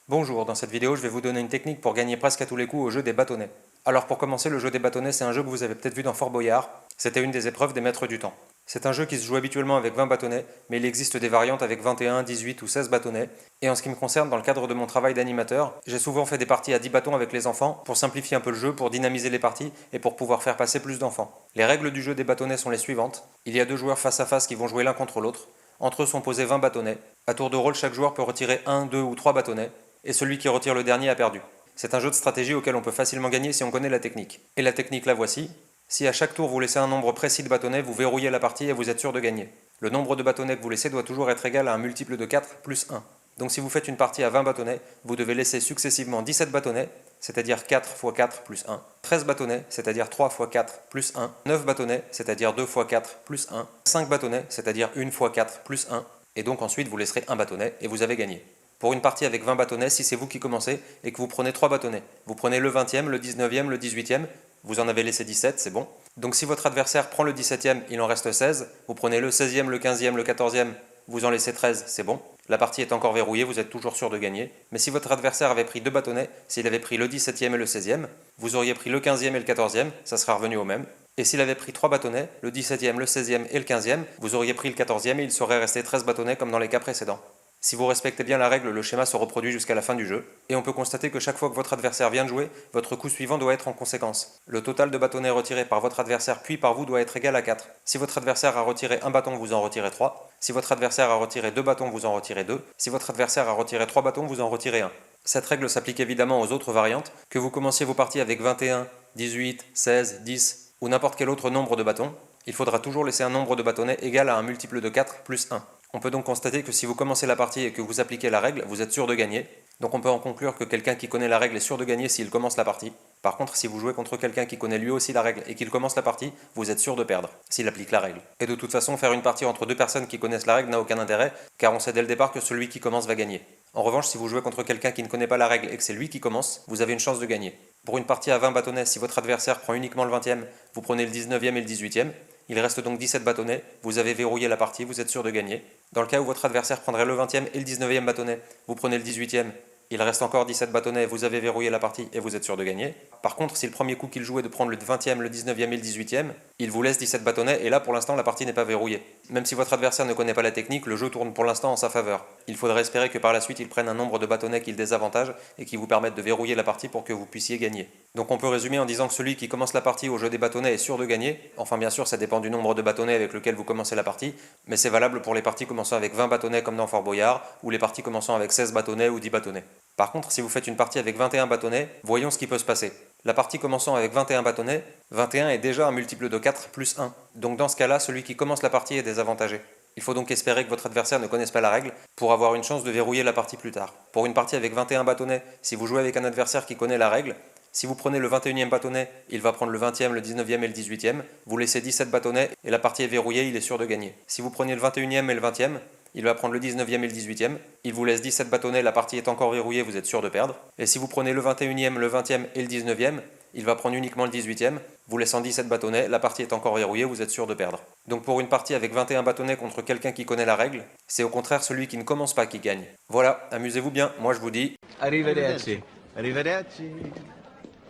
Bonjour, dans cette vidéo je vais vous donner une technique pour gagner presque à tous les coups au jeu des bâtonnets. Alors pour commencer, le jeu des bâtonnets c'est un jeu que vous avez peut-être vu dans Fort Boyard, c'était une des épreuves des maîtres du temps. C'est un jeu qui se joue habituellement avec 20 bâtonnets, mais il existe des variantes avec 21, 18 ou 16 bâtonnets, et en ce qui me concerne, dans le cadre de mon travail d'animateur, j'ai souvent fait des parties à 10 bâtons avec les enfants pour simplifier un peu le jeu, pour dynamiser les parties et pour pouvoir faire passer plus d'enfants. Les règles du jeu des bâtonnets sont les suivantes, il y a deux joueurs face à face qui vont jouer l'un contre l'autre, entre eux sont posés 20 bâtonnets, à tour de rôle chaque joueur peut retirer 1, 2 ou 3 bâtonnets, et celui qui retire le dernier a perdu. C'est un jeu de stratégie auquel on peut facilement gagner si on connaît la technique. Et la technique la voici. Si à chaque tour vous laissez un nombre précis de bâtonnets, vous verrouillez la partie et vous êtes sûr de gagner. Le nombre de bâtonnets que vous laissez doit toujours être égal à un multiple de 4 plus 1. Donc si vous faites une partie à 20 bâtonnets, vous devez laisser successivement 17 bâtonnets, c'est-à-dire 4 x 4 plus 1, 13 bâtonnets, c'est-à-dire 3 x 4 plus 1, 9 bâtonnets, c'est-à-dire 2 x 4 plus 1, 5 bâtonnets, c'est-à-dire 1 x 4 plus 1, et donc ensuite vous laisserez un bâtonnet et vous avez gagné. Pour une partie avec 20 bâtonnets, si c'est vous qui commencez et que vous prenez 3 bâtonnets, vous prenez le 20e, le 19e, le 18e, vous en avez laissé 17, c'est bon. Donc si votre adversaire prend le 17e, il en reste 16, vous prenez le 16e, le 15e, le 14e, vous en laissez 13, c'est bon. La partie est encore verrouillée, vous êtes toujours sûr de gagner. Mais si votre adversaire avait pris 2 bâtonnets, s'il avait pris le 17e et le 16e, vous auriez pris le 15e et le 14e, ça sera revenu au même. Et s'il avait pris 3 bâtonnets, le 17e, le 16e et le 15e, vous auriez pris le 14e et il serait resté 13 bâtonnets comme dans les cas précédents. Si vous respectez bien la règle, le schéma se reproduit jusqu'à la fin du jeu, et on peut constater que chaque fois que votre adversaire vient de jouer, votre coup suivant doit être en conséquence. Le total de bâtonnets retirés par votre adversaire puis par vous doit être égal à 4. Si votre adversaire a retiré un bâton, vous en retirez 3. Si votre adversaire a retiré 2 bâtons, vous en retirez 2. Si votre adversaire a retiré 3 bâtons, vous en retirez 1. Cette règle s'applique évidemment aux autres variantes, que vous commenciez vos parties avec 21, 18, 16, 10 ou n'importe quel autre nombre de bâtons, il faudra toujours laisser un nombre de bâtonnets égal à un multiple de 4 plus 1. On peut donc constater que si vous commencez la partie et que vous appliquez la règle, vous êtes sûr de gagner. Donc on peut en conclure que quelqu'un qui connaît la règle est sûr de gagner s'il commence la partie. Par contre, si vous jouez contre quelqu'un qui connaît lui aussi la règle et qu'il commence la partie, vous êtes sûr de perdre, s'il applique la règle. Et de toute façon, faire une partie entre deux personnes qui connaissent la règle n'a aucun intérêt, car on sait dès le départ que celui qui commence va gagner. En revanche, si vous jouez contre quelqu'un qui ne connaît pas la règle et que c'est lui qui commence, vous avez une chance de gagner. Pour une partie à 20 bâtonnets, si votre adversaire prend uniquement le 20e, vous prenez le 19e et le 18e, il reste donc 17 bâtonnets, vous avez verrouillé la partie, vous êtes sûr de gagner. Dans le cas où votre adversaire prendrait le 20e et le 19e bâtonnet, vous prenez le 18e, il reste encore 17 bâtonnets, vous avez verrouillé la partie et vous êtes sûr de gagner. Par contre, si le premier coup qu'il joue est de prendre le 20e, le 19e et le 18e, il vous laisse 17 bâtonnets et là pour l'instant la partie n'est pas verrouillée. Même si votre adversaire ne connaît pas la technique, le jeu tourne pour l'instant en sa faveur. Il faudrait espérer que par la suite il prenne un nombre de bâtonnets qui le désavantage et qui vous permettent de verrouiller la partie pour que vous puissiez gagner. Donc on peut résumer en disant que celui qui commence la partie au jeu des bâtonnets est sûr de gagner. Enfin bien sûr ça dépend du nombre de bâtonnets avec lequel vous commencez la partie, mais c'est valable pour les parties commençant avec 20 bâtonnets comme dans Fort Boyard, ou les parties commençant avec 16 bâtonnets ou 10 bâtonnets. Par contre, si vous faites une partie avec 21 bâtonnets, voyons ce qui peut se passer. La partie commençant avec 21 bâtonnets, 21 est déjà un multiple de 4 plus 1. Donc dans ce cas-là, celui qui commence la partie est désavantagé. Il faut donc espérer que votre adversaire ne connaisse pas la règle pour avoir une chance de verrouiller la partie plus tard. Pour une partie avec 21 bâtonnets, si vous jouez avec un adversaire qui connaît la règle, si vous prenez le 21e bâtonnet, il va prendre le 20e, le 19e et le 18e, vous laissez 17 bâtonnets et la partie est verrouillée, il est sûr de gagner. Si vous prenez le 21e et le 20e, il va prendre le 19e et le 18e, il vous laisse 17 bâtonnets, la partie est encore verrouillée, vous êtes sûr de perdre. Et si vous prenez le 21e, le 20e et le 19e, il va prendre uniquement le 18e, vous laissant 17 bâtonnets, la partie est encore verrouillée, vous êtes sûr de perdre. Donc pour une partie avec 21 bâtonnets contre quelqu'un qui connaît la règle, c'est au contraire celui qui ne commence pas qui gagne. Voilà, amusez-vous bien, moi je vous dis... Arrivederci. Arrivederci.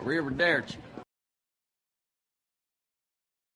Arrivederci.